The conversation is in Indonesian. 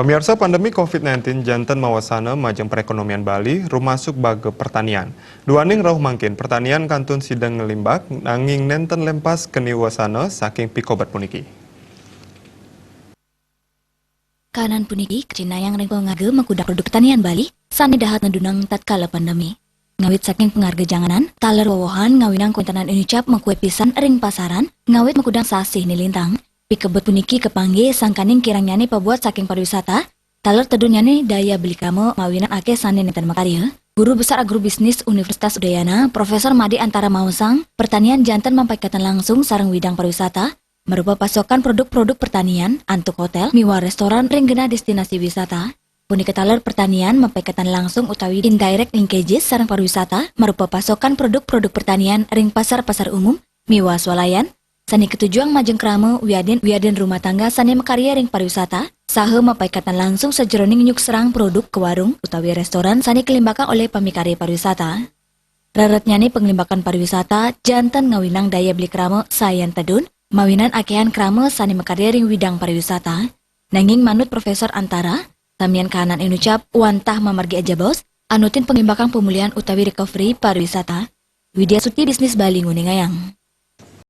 Pemirsa, pandemi COVID-19 janten mawasana majeng perekonomian Bali rumasuk bage pertanian. Duaning rauh mangkin pertanian kantun sidang ngelimbak nanging nenten lempas keni wasana saking pikobat puniki. Kanan puniki Cina yang rengko ngage mengkudak produk pertanian Bali sani dahat nedunang tatkala pandemi. Ngawit saking pengharga janganan, taler wowohan ngawinang kontenan inucap mengkue pisan ring pasaran, ngawit mengkudang sasih nilintang. Pikebet puniki kepangge sangkaning kirangnyane pabuat saking pariwisata, taler tedunyane daya beli kamu mawinan ake sane nenten makarya. Guru Besar Agrobisnis Universitas Udayana, Profesor Made Antara Mausang, pertanian janten mempakaikan langsung sareng widang pariwisata, merupa pasokan produk-produk pertanian, antuk hotel, miwa restoran, ringgena destinasi wisata. Punika taler pertanian mempakaikan langsung utawi indirect linkages sareng pariwisata, merupa pasokan produk-produk pertanian ring pasar-pasar umum, miwa swalayan, sani ketujuan majeng krama wiadin rumah tangga sani makarya ring pariwisata, saha mapaikatan langsung sejeroning nyuk serang produk ke warung utawi restoran sani kelimbakan oleh pamikarya pariwisata. Raratnyane pengelimbakan pariwisata janten ngawinang daya beli krama sayan tedun, mawinan akehan krama sani makarya ring widang pariwisata. Nanging manut Profesor Antara, tamian kahanan inucap wantah mamargi aja bos, anutin pengelimbakan pemulihan utawi recovery pariwisata. Widya Suti Bisnis Bali Nguningayang.